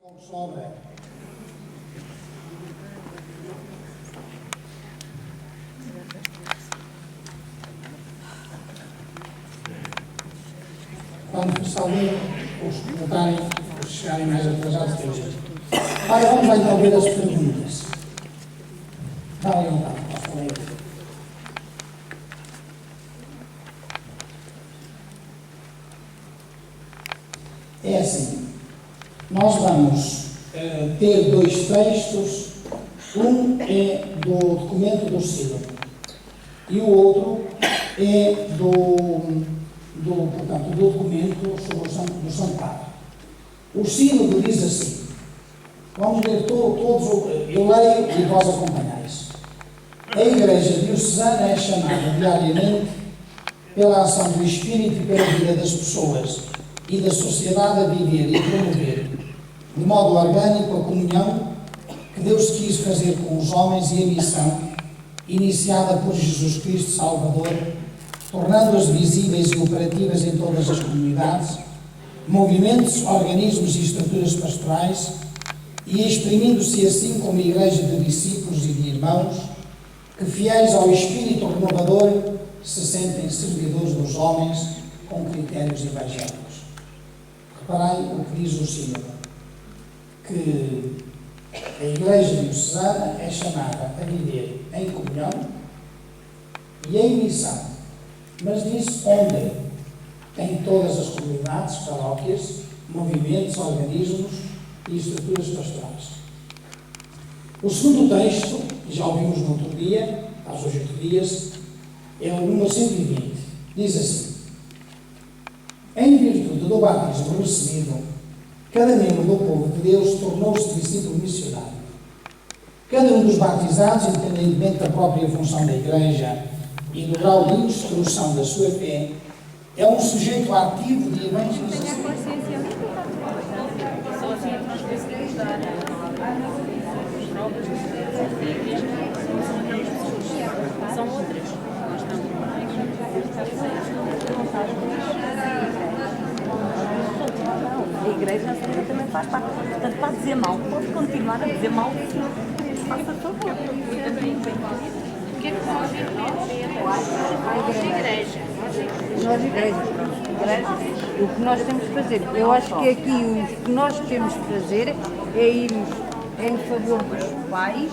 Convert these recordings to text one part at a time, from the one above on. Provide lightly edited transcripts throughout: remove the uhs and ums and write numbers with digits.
Sobra. Quando saúde os votarem, os chegarem mais atrasados, tem jeito. Agora vamos lá então ver as perguntas. Vai então, posso ler. É assim, nós vamos ter dois textos, um é do documento do Sínodo e o outro é portanto, do documento sobre do Santo Padre. O Sínodo diz assim, vamos ler todos, eu leio e vós acompanhais. A Igreja Diocesana é chamada diariamente pela ação do Espírito e pela vida das pessoas e da sociedade a viver e promover de modo orgânico a comunhão que Deus quis fazer com os homens e a missão iniciada por Jesus Cristo Salvador, tornando-as visíveis e operativas em todas as comunidades, movimentos, organismos e estruturas pastorais e exprimindo-se assim como igreja de discípulos e de irmãos que, fiéis ao Espírito renovador, se sentem servidores dos homens com critérios evangélicos. Reparai o que diz o Sínodo, que a Igreja Diocesana é chamada a viver em comunhão e em missão, mas diz onde? Em todas as comunidades, paróquias, movimentos, organismos e estruturas pastorais. O segundo texto, já ouvimos no outro dia, aos 8 dias, é o número 120. Diz assim: em virtude do batismo recebido, cada membro do povo de Deus tornou-se discípulo missionário. Cada um dos batizados, independentemente da própria função da Igreja e do grau de instrução da sua fé, é um sujeito ativo de evangelização. São outras. A Igreja também faz parte. Portanto, para dizer mal, pode continuar a dizer mal, faça favor. O que é que nós Nós, igreja, o que nós temos que fazer, eu acho que aqui o que nós temos que fazer é irmos em favor dos pais,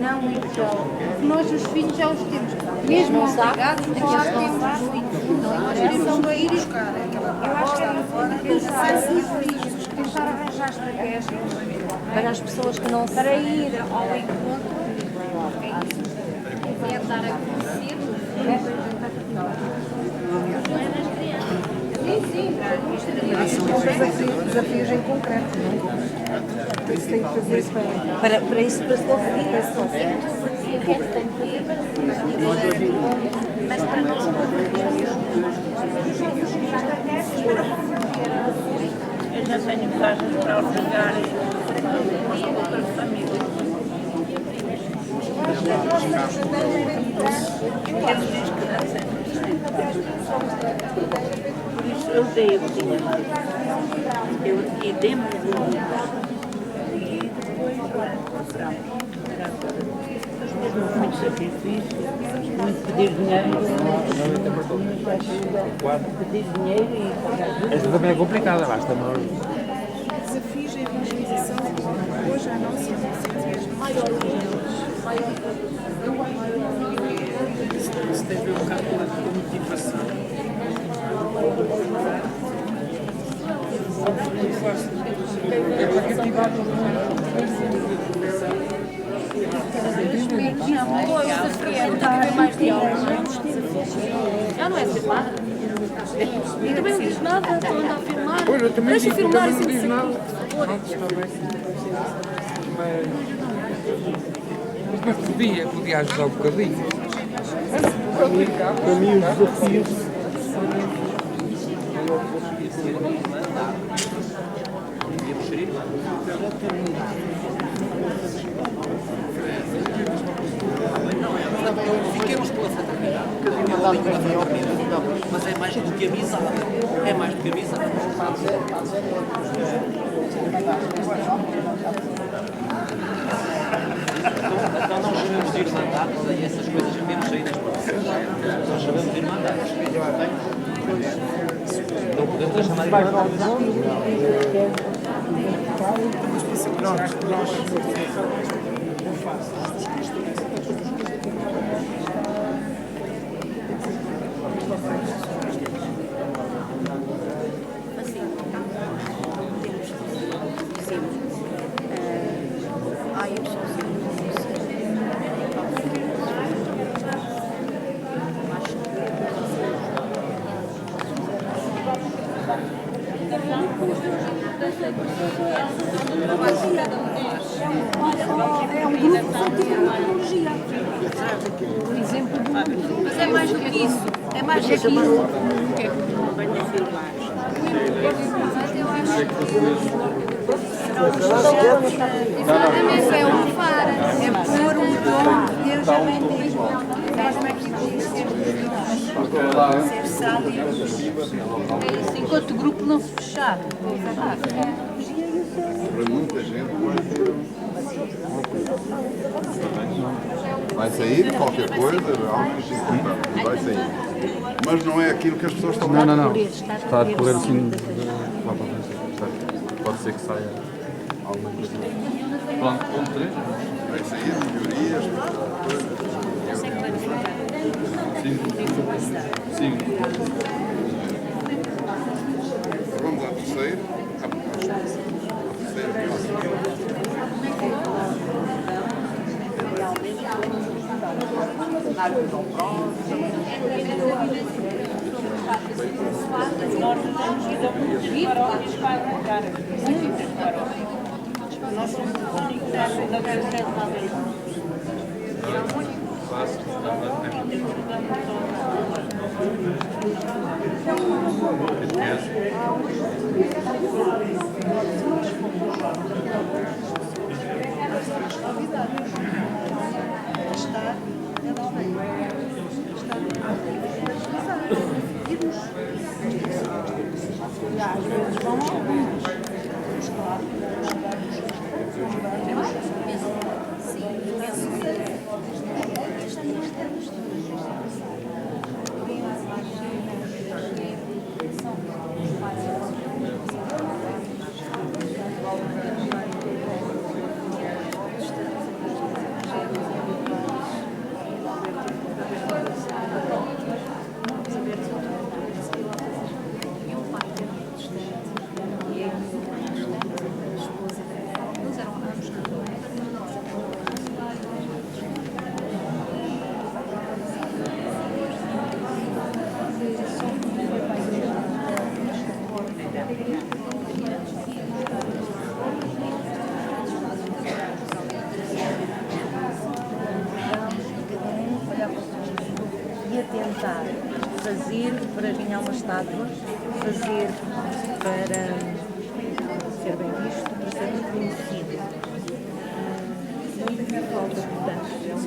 não ir porque nós os filhos já os temos, mesmo obrigados, nós temos os filhos, nós temos que ir buscar aquela proposta tentar arranjar estratégias Para as pessoas que não para ir ao encontro. é dar a conhecer Desafios em concreto, não é? Isso tem que fazer para isso, para se conferir esse o que é que tem que fazer, mas para nós eu já tenho casas para organizar as famílias. Por isso eu dei o que tinha lá. Eu dei-me e depois compramos. Muito sacrifício, muito pedir dinheiro. Pedir dinheiro e pagar. Esta também é complicada, basta nós. Desafios de evangelização hoje a nossa Se teve um bocado de motivação. É para cativar todo mundo. mais diálogos. Já não é ser padre. E também não diz nada, estou andando a filmar. Pois, eu também Deixa digo, filmar também não diz nada. por favor. Está bem. Mas podia ajudar um bocadinho. Para mim, os desafios. Íamos gerir lá. Fiquemos pela fraternidade. Mas é mais do que amizade. É mais do que amizade. Então não sabemos ir mandados e essas coisas mesmo sair das províncias. Nós sabemos ir mandados. Não podemos deixar mais Mas é mais do que isso. É mais do que isso. Exatamente, é um faro. É pôr um tom que Deus já vem diz. Mesmo aqui ser sábio. É isso, enquanto o grupo não se fechar. Para muita gente vai sair qualquer coisa, algo importante, vai sair. Mas não é aquilo que as pessoas estão a Não, não. Está a decorrer assim. Lá para frente. Pode ser que saia alguma coisa. Pronto, ponto 3. Vai sair melhorias, Sim. vamos à terceira. Nós somos o único da Terceira lá E a tentar fazer para ganhar uma estátua, fazer para ser bem visto, para ser reconhecido. Muito falta, portanto, é um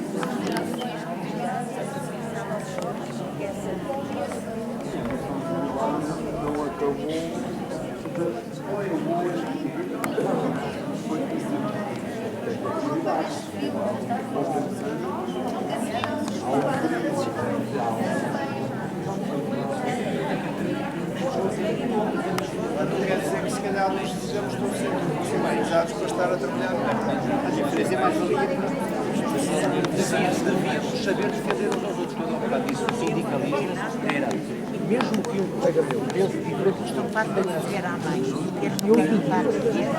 Quer dizer que se calhar nós precisamos todos ser profissionalizados para estar a trabalhar a diferença é mais valia. Devíamos saber defender uns aos outros. Quando eu falava disso, o sindicalismo era, mesmo que um colega meu, penso diferente, Estou farta de ver à mãe. Eu quero farta de ver.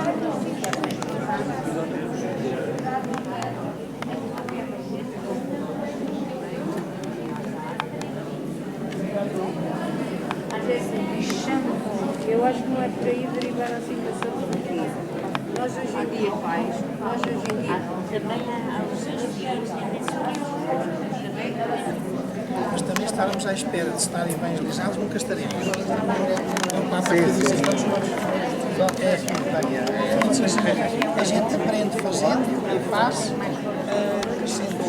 Eu acho que não é por aí derivar a situação porque nós hoje em dia, pais, nós hoje em dia também há os seus filhos Mas também estarmos à espera de estarem evangelizados, nunca estaremos. É uma parte que dizem. A gente aprende fazendo e faz crescendo.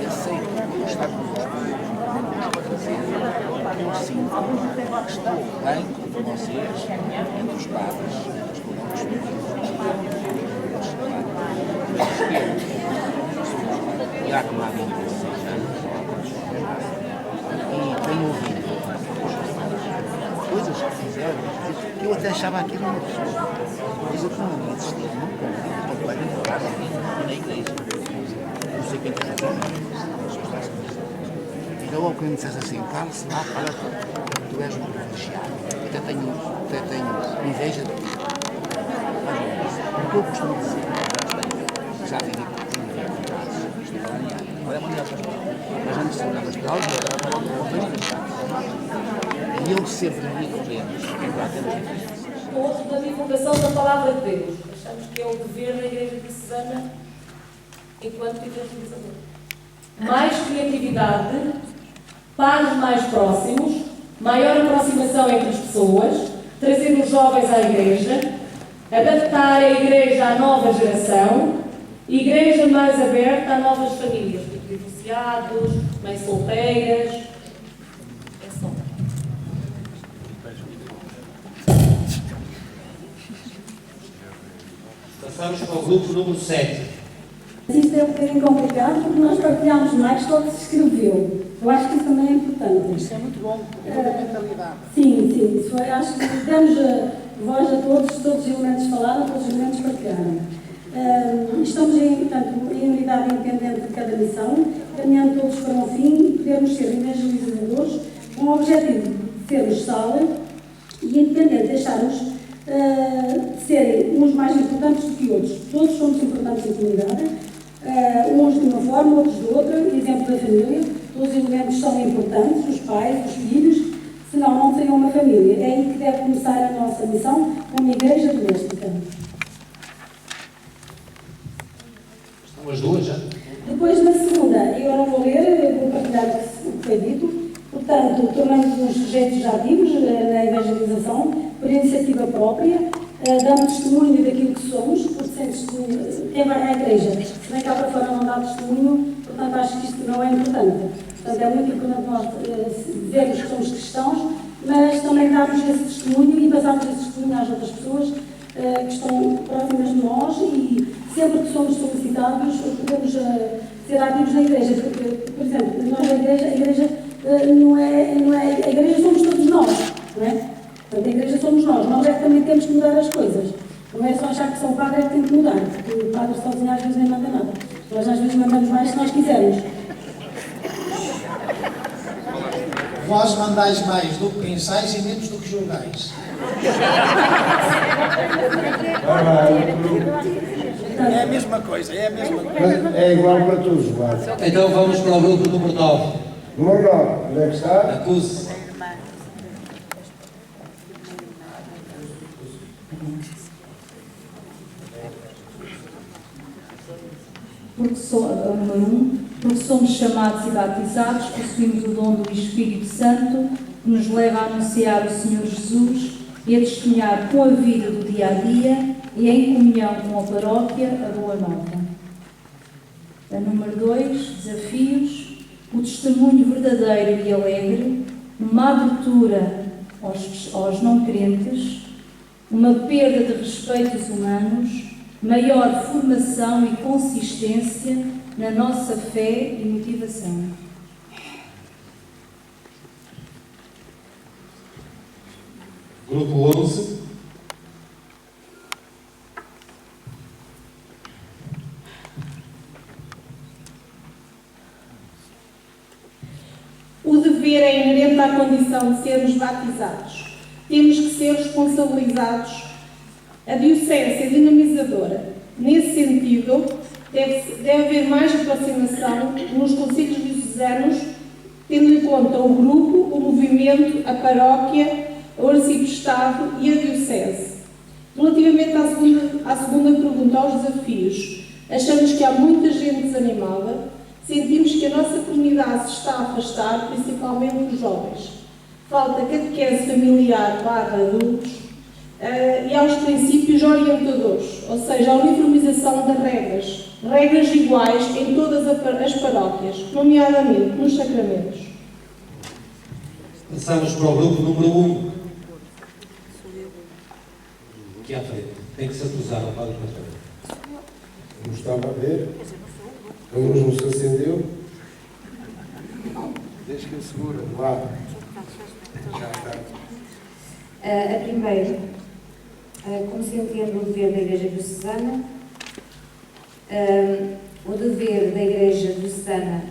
Eu sei que está com os pais. Eu sinto que estou bem com vocês, entre os padres, os e há como há 26 anos e tenho ouvido coisas que fizeram que eu até achava aquilo uma coisa que não havia existido nunca. Estou completamente errado na igreja. Não sei quem tem razão. Então, ao que me dissesse assim, Carlos, para tu és um privilegiado. Até tenho inveja de ti. Porque eu costumo dizer, já tenho mas antes de ser na pastoral, e eu sempre digo menos, Ponto da divulgação da palavra de Deus. Achamos que é o dever da Igreja Diocesana enquanto evangelizador. Mais criatividade, pares mais próximos, maior aproximação entre as pessoas, trazer os jovens à Igreja, adaptar a Igreja à nova geração, Igreja mais aberta a novas famílias, tipo divorciados, mães solteiras. É só. Passamos para o grupo número 7. Isto é um bocadinho complicado porque nós partilhamos mais do que se escreveu. Eu acho que isso também é importante. Isso é muito bom, é fundamentalidade. Sim, isso foi, acho que demos voz a todos os elementos falaram, todos os elementos partilharam. Estamos portanto, em unidade independente de cada missão, caminhando todos para um fim e podermos ser evangelizadores com o objetivo de sermos sal e independente, deixarmos de serem uns mais importantes do que outros. Todos somos importantes em comunidade, uns de uma forma, outros de outra, exemplo da família. Todos os elementos são importantes, os pais, os filhos, senão não seriam uma família. É aí que deve começar a nossa missão como igreja doméstica. As duas já? Depois, na segunda, eu não vou ler, eu vou partilhar o que foi dito. Portanto, tornamos-nos sujeitos ativos na evangelização, por iniciativa própria, dando testemunho daquilo que somos, porque sem testemunho, quem vai à igreja, se vem cá para fora não dá testemunho, portanto, acho que isto não é importante. Portanto, é muito importante nós dizermos que somos cristãos, mas também darmos esse testemunho e passarmos esse testemunho às outras pessoas que estão próximas de nós e sempre que somos solicitados podemos ser ativos na igreja, porque, por exemplo, nós a igreja não é a igreja somos todos nós, não é? Portanto, a igreja somos nós é que também temos que mudar as coisas. Não é só achar que são o padre é que tem que mudar, porque o padre sozinho às vezes nem manda nada. Nós às vezes mandamos mais se nós quisermos. Vós mandais mais do que pensais e menos do que julgais. É a mesma coisa, é a mesma coisa. É igual para todos, claro. Então vamos para o grupo número 9. Número 9, onde é que está? Acuse. Porque somos chamados e batizados, possuímos o dom do Espírito Santo, que nos leva a anunciar o Senhor Jesus e a testemunhar com a vida do dia a dia e em comunhão com a paróquia a boa nova. A número 2, desafios, o testemunho verdadeiro e alegre, uma abertura aos não crentes, uma perda de respeitos humanos, maior formação e consistência na nossa fé e motivação. Grupo 11. O dever é inerente à condição de sermos batizados. Temos que ser responsabilizados. A diocese é dinamizadora. Nesse sentido, deve haver mais aproximação nos conselhos diocesanos, tendo em conta o grupo, o movimento, a paróquia, o arciprestado e a diocese. Relativamente à segunda pergunta, aos desafios, achamos que há muita gente desanimada, sentimos que a nossa comunidade se está a afastar, principalmente os jovens. Falta catequese familiar / adultos e aos princípios orientadores, ou seja, a uniformização das regras iguais em todas as paróquias, nomeadamente nos sacramentos. Passamos para o grupo número 1. Aqui à frente. Tem que se acusar ao Padre Pastor. Não estava a ver. A luz não se acendeu. Deixa que eu seguro. Lá. Já está. A primeira, como se entende o dever da Igreja Diocesana, o dever da Igreja Diocesana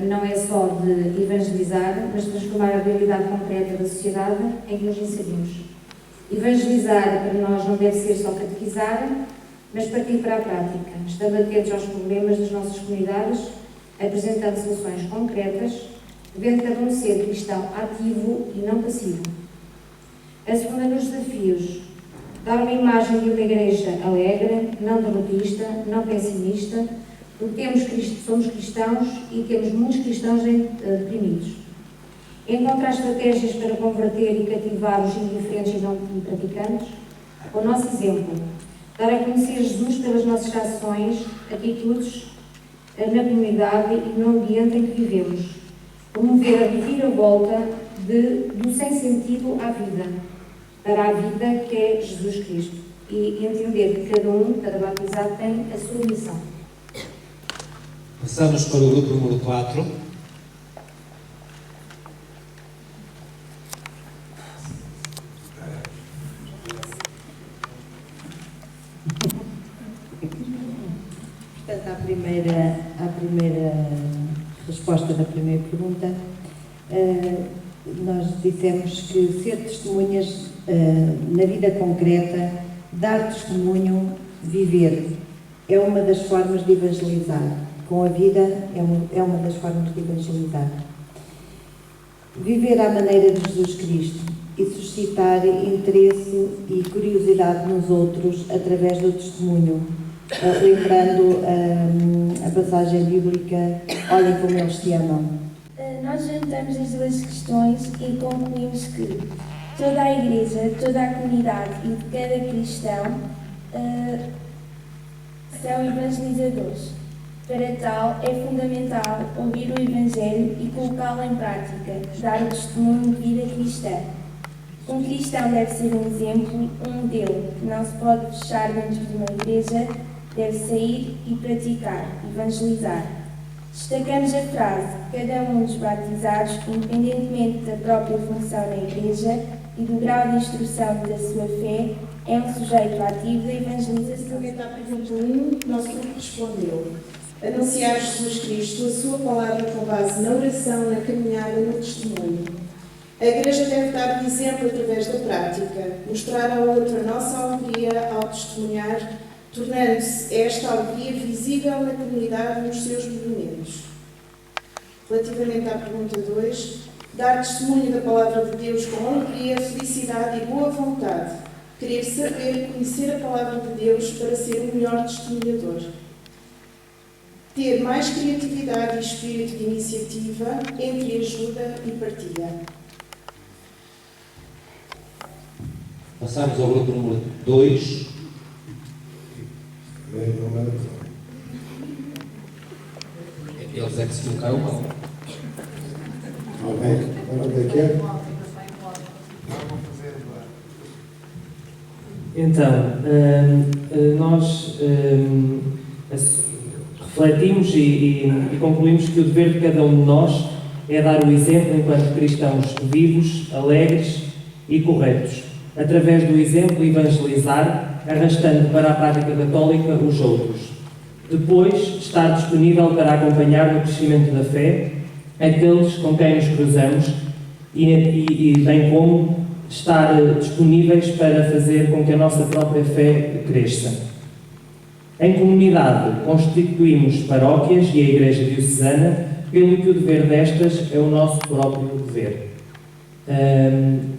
não é só de evangelizar, mas de transformar a realidade concreta da sociedade em que nos inserimos. Evangelizar para nós não deve ser só catequizar, mas partir para a prática, estando atentos aos problemas das nossas comunidades, apresentando soluções concretas, devendo cada um ser cristão ativo e não passivo. A segunda nos desafios, dar uma imagem de uma igreja alegre, não derrotista, não pessimista, porque somos cristãos e temos muitos cristãos deprimidos. Encontrar estratégias para converter e cativar os indiferentes e não praticantes, com o nosso exemplo, dar a conhecer Jesus pelas nossas ações, atitudes na comunidade e no ambiente em que vivemos, promover a reviravolta do sem sentido à vida, para a vida que é Jesus Cristo, e entender que cada batizado tem a sua missão. Passamos para o grupo número 4. Portanto, à primeira resposta da primeira pergunta, nós dissemos que ser testemunhas na vida concreta, dar testemunho, viver, é uma das formas de evangelizar. Com a vida é uma das formas de evangelizar. Viver à maneira de Jesus Cristo e suscitar interesse e curiosidade nos outros através do testemunho, lembrando a passagem bíblica, olhem como eles te amam. Nós juntamos as duas questões e concluímos que toda a Igreja, toda a comunidade e de cada cristão são evangelizadores. Para tal, é fundamental ouvir o Evangelho e colocá-lo em prática, dar o testemunho de vida cristã. Um cristão deve ser um exemplo, um modelo, que não se pode fechar dentro de uma igreja, deve sair e praticar, evangelizar. Destacamos a frase: cada um dos batizados, independentemente da própria função na igreja e do grau de instrução da sua fé, é um sujeito ativo da evangelização. À pergunta 1, nosso grupo respondeu: anunciar Jesus Cristo, a sua palavra com base na oração, na caminhada, no testemunho. A Igreja deve dar o exemplo através da prática, mostrar ao outro a nossa alegria ao testemunhar, tornando-se esta alegria visível na comunidade e nos seus movimentos. Relativamente à pergunta 2, dar testemunho da palavra de Deus com alegria, felicidade e boa vontade, querer saber e conhecer a palavra de Deus para ser o melhor testemunhador. Ter mais criatividade e espírito de iniciativa entre ajuda e partilha. Passamos ao grupo número 2. Eles é que se colocaram mal. Onde é que é? Então, nós refletimos e concluímos que o dever de cada um de nós é dar o exemplo enquanto cristãos vivos, alegres e corretos. Através do exemplo, evangelizar, arrastando para a prática católica os outros. Depois, estar disponível para acompanhar no crescimento da fé aqueles com quem nos cruzamos e bem como estar disponíveis para fazer com que a nossa própria fé cresça. Em comunidade, constituímos paróquias e a Igreja Diocesana, pelo que o dever destas é o nosso próprio dever.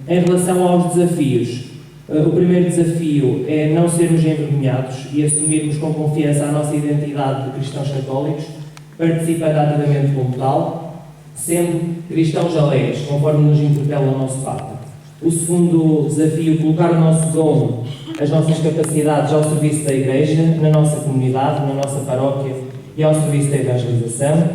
Em relação aos desafios, O primeiro desafio é não sermos envergonhados e assumirmos com confiança a nossa identidade de cristãos católicos, participando ativamente como tal, sendo cristãos alegres, conforme nos interpela o nosso Papa. O segundo desafio, colocar o nosso dom, as nossas capacidades ao serviço da Igreja, na nossa comunidade, na nossa paróquia e ao serviço da evangelização.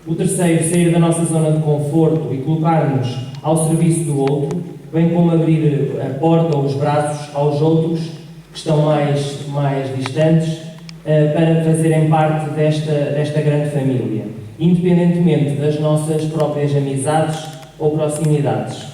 O terceiro, sair da nossa zona de conforto e colocar-nos ao serviço do outro, bem como abrir a porta ou os braços aos outros que estão mais distantes, para fazerem parte desta grande família, independentemente das nossas próprias amizades ou proximidades.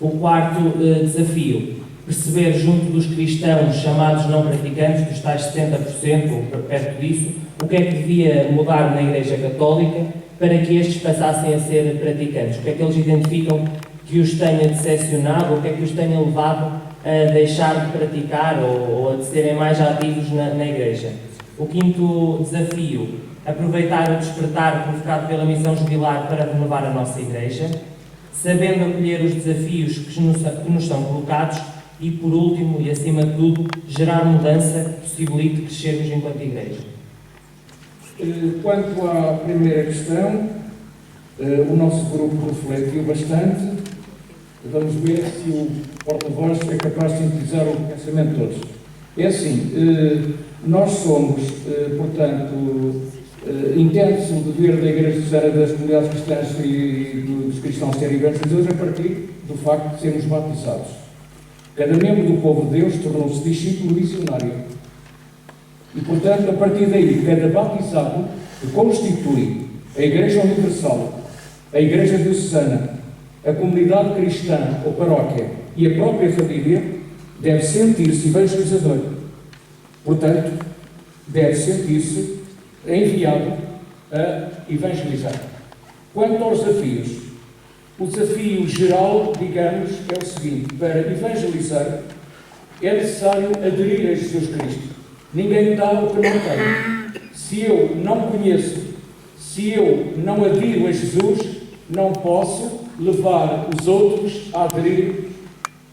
O quarto desafio, perceber junto dos cristãos chamados não praticantes, dos tais 70% ou perto disso, o que é que devia mudar na Igreja Católica para que estes passassem a ser praticantes. O que é que eles identificam que os tenha decepcionado, ou o que é que os tenha levado a deixar de praticar ou a serem mais ativos na Igreja. O quinto desafio, aproveitar o despertar provocado pela missão jubilar para renovar a nossa Igreja, sabendo acolher os desafios que nos são colocados e, por último e acima de tudo, gerar mudança que possibilite crescermos enquanto Igreja. Quanto à primeira questão, o nosso grupo refletiu bastante. Vamos ver se o porta-voz é capaz de sintetizar o pensamento de todos. É assim, nós somos, portanto, entende-se o dever da Igreja Diocesana das comunidades cristãs e dos cristãos serem evangelizadores a partir do facto de sermos batizados. Cada membro do povo de Deus tornou-se discípulo missionário. E, portanto, a partir daí, cada batizado que constitui a Igreja Universal, a Igreja Diocesana, a comunidade cristã ou paróquia e a própria família deve sentir-se evangelizador. Portanto, deve sentir-se enviado a evangelizar. Quanto aos desafios, o desafio geral, digamos, é o seguinte: para evangelizar é necessário aderir a Jesus Cristo. Ninguém dá o que não tem. Se eu não conheço, se eu não adiro a Jesus, não posso levar os outros a aderir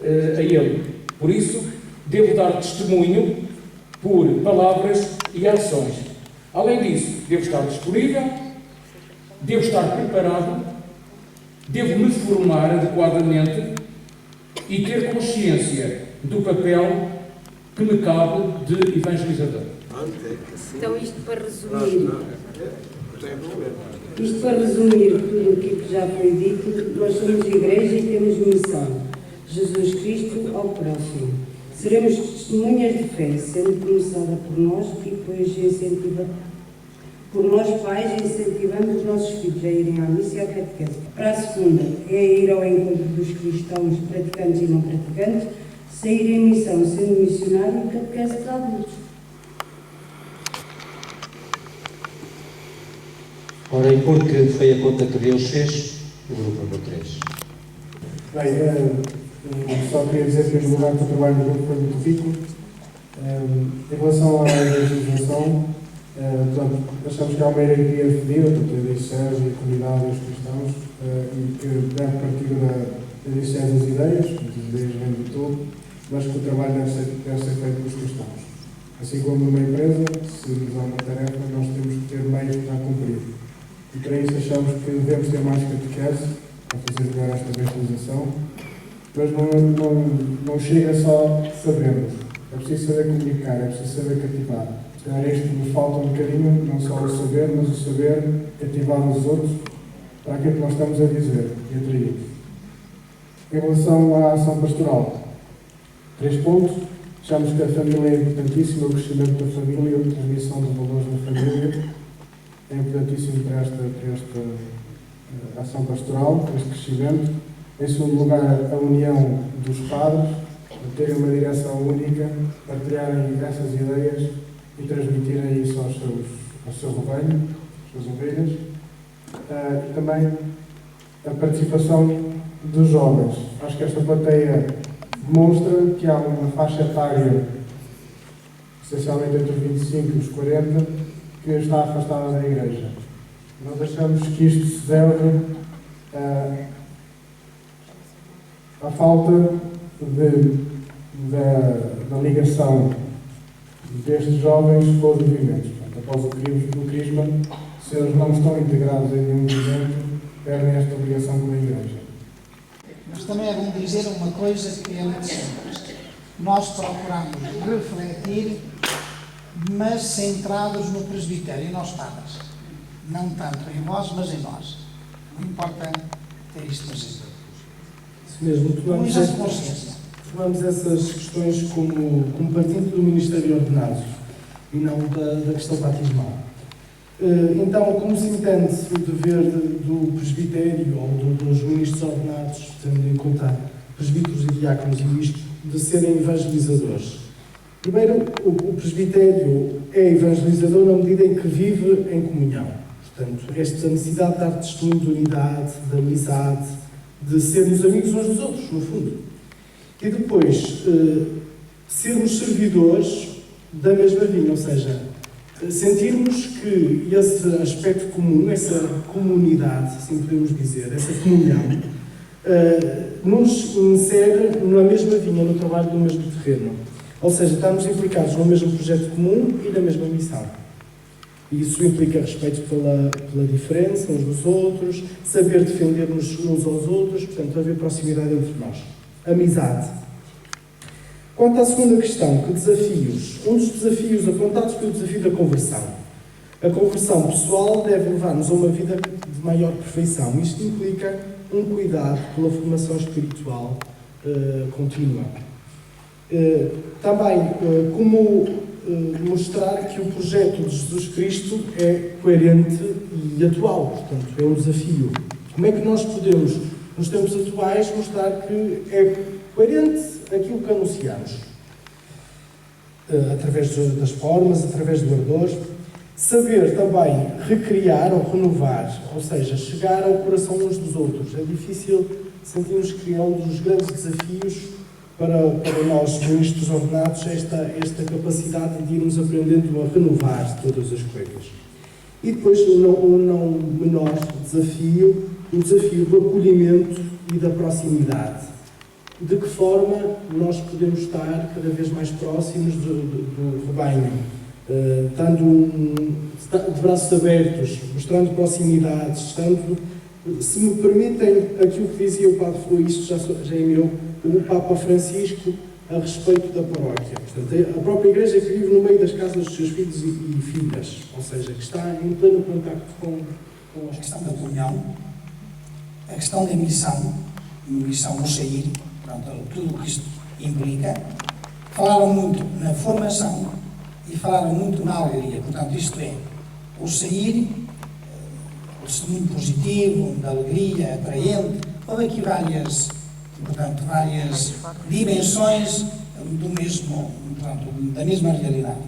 a Ele. Por isso, devo dar testemunho por palavras e ações. Além disso, devo estar disponível, devo estar preparado, devo me formar adequadamente e ter consciência do papel que me cabe de evangelizador. Então, isto para resumir tudo o que já foi dito, nós somos Igreja e temos missão. Jesus Cristo ao próximo. Seremos testemunhas de fé, sendo começada por nós e depois por nós pais, incentivamos os nossos filhos a irem à missa e à catequese. Para a segunda, é ir ao encontro dos cristãos praticantes e não praticantes, sair em missão sendo missionário e catequese para adultos. Ora, e porque foi a conta que Deus fez, o grupo número 3. Bem, só queria dizer que o lugar que eu trabalho no grupo foi muito rico. Em relação à evangelização, achamos que há uma hierarquia definida, portanto, a Diocese e a comunidade dos cristãos, e que deve partir da Diocese as ideias vêm do todo, mas que o trabalho deve ser feito pelos cristãos. Assim como numa empresa, se nos dá uma tarefa, nós temos que ter meios para cumprir. E para isso achamos que devemos ter mais catequese para fazer melhor esta evangelização, mas não chega só sabermos. É preciso saber comunicar, é preciso saber cativar. Se calhar isto nos falta um bocadinho, não só o saber, mas o saber cativar os outros para aquilo que nós estamos a dizer e atrair. Em relação à ação pastoral, 3 pontos. Achamos que a família é importantíssima, o crescimento da família, a transmissão dos valores da família é importantíssimo para esta ação pastoral, para este crescimento. Em segundo lugar, a união dos padres, terem uma direção única, partilharem essas ideias e transmitirem isso ao seu rebanho, às suas ovelhas. E também a participação dos jovens. Acho que esta plateia demonstra que há uma faixa etária, essencialmente entre os 25 e os 40, que está afastada da Igreja. Nós achamos que isto se deve à falta de da ligação destes jovens com os movimentos. Portanto, após o crisma, se eles não estão integrados em nenhum movimento, perdem esta ligação com a Igreja. Mas também é bom dizer uma coisa que é muito simples. Nós procuramos refletir, mas centrados no presbitério e nós padres. Não tanto em vós, mas em nós. Não importa ter isto presente. Isso mesmo, tomamos essas questões como partindo do Ministério de Ordenados e não da questão batismal. Então, como se entende o dever do presbitério ou dos ministros ordenados, tendo em conta presbíteros e diáconos e bispo, de serem evangelizadores? Primeiro, o presbitério é evangelizador na medida em que vive em comunhão. Portanto, esta necessidade de dar testemunho de unidade, de amizade, de sermos amigos uns dos outros, no fundo. E depois, sermos servidores da mesma vinha, ou seja, sentirmos que esse aspecto comum, essa comunidade, assim podemos dizer, essa comunhão, nos insere na mesma vinha, no trabalho do mesmo terreno. Ou seja, estamos implicados no mesmo projeto comum e na mesma missão. E isso implica respeito pela diferença uns dos outros, saber defender-nos uns aos outros, portanto, haver proximidade entre nós. Amizade. Quanto à segunda questão, que desafios? Um dos desafios apontados foi o desafio da conversão. A conversão pessoal deve levar-nos a uma vida de maior perfeição. Isto implica um cuidado pela formação espiritual contínua. Também, como mostrar que o projeto de Jesus Cristo é coerente e atual, portanto, é um desafio. Como é que nós podemos, nos tempos atuais, mostrar que é coerente aquilo que anunciamos? Através das formas, através do ardor. Saber também recriar ou renovar, ou seja, chegar ao coração uns dos outros. É difícil, sentimos que é um dos grandes desafios para nós, ministros ordenados, esta capacidade de irmos aprendendo a renovar todas as coisas. E depois, o não menor desafio, o desafio do acolhimento e da proximidade. De que forma nós podemos estar cada vez mais próximos do rebanho, estando de braços abertos, mostrando proximidades, estando, se me permitem, aquilo que dizia o Padre Flor, isto já é meu, o Papa Francisco, a respeito da paróquia. Portanto, a própria Igreja que vive no meio das casas dos seus filhos e filhas, ou seja, que está em pleno contacto com a questão da comunhão, a questão da missão no sair, pronto, tudo o que isto implica. Falaram muito na formação e falaram muito na alegria. Portanto, isto é, o sair, o testemunho positivo, da alegria, atraente. Houve aqui várias dimensões da mesma realidade.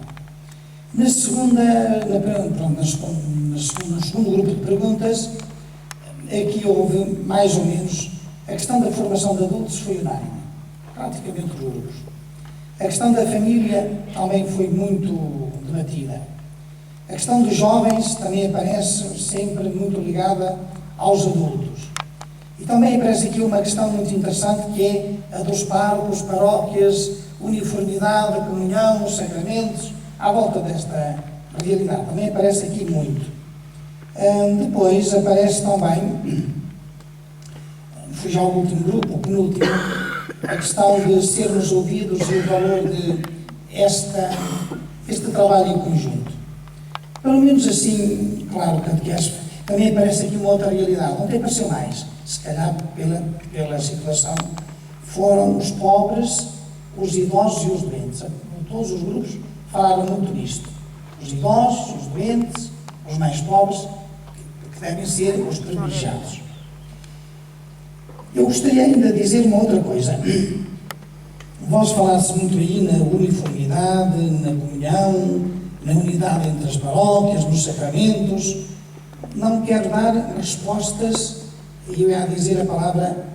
No segundo grupo de perguntas, aqui houve mais ou menos a questão da formação de adultos foi unânime, praticamente os grupos. A questão da família também foi muito debatida. A questão dos jovens também aparece sempre muito ligada aos adultos. E também aparece aqui uma questão muito interessante que é a dos párocos, paróquias, uniformidade, comunhão, sacramentos, à volta desta realidade. Também aparece aqui muito. Depois aparece também, foi já o último grupo, o penúltimo, a questão de sermos ouvidos e o valor de este trabalho em conjunto. Pelo menos assim, claro, catequese, também aparece aqui uma outra realidade. Onde apareceu mais? Se calhar pela situação, foram os pobres, os idosos e os doentes. Todos os grupos falaram muito nisto. Os idosos, os doentes, os mais pobres, que devem ser os privilegiados. Eu gostaria ainda de dizer uma outra coisa. Vós falasse muito aí na uniformidade, na comunhão, na unidade entre as paróquias, nos sacramentos. Não quero dar respostas, e eu ia dizer a palavra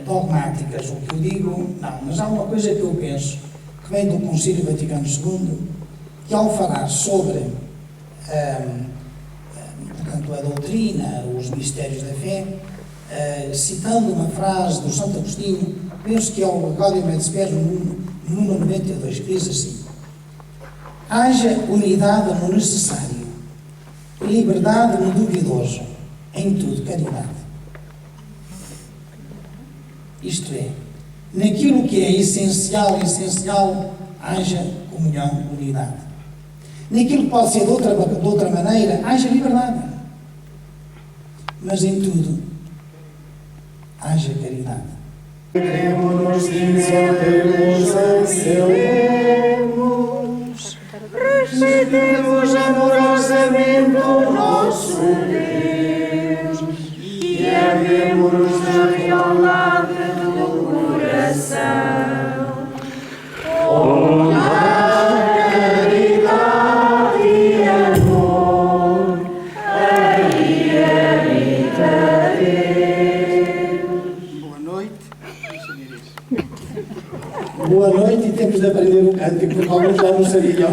dogmáticas. O que eu digo, não. Mas há uma coisa que eu penso, que vem do Concílio Vaticano II, que ao falar sobre portanto, a doutrina, os mistérios da fé, citando uma frase do Santo Agostinho, penso que é o Gaudium et Spes número 92, que diz assim: haja unidade no necessário, liberdade no duvidoso, em tudo caridade. Isto é, naquilo que é essencial, haja comunhão, unidade. Naquilo que pode ser de outra maneira, haja liberdade. Mas em tudo, haja caridade. Queremos dizer-nos anselemos, recebemos amorosamente o nosso Deus e erguemos na realidade do coração. Oh, caridade e amor, aí habita Deus. Boa noite. Boa noite, e temos de aprender o cântico, porque alguns já não sabiam.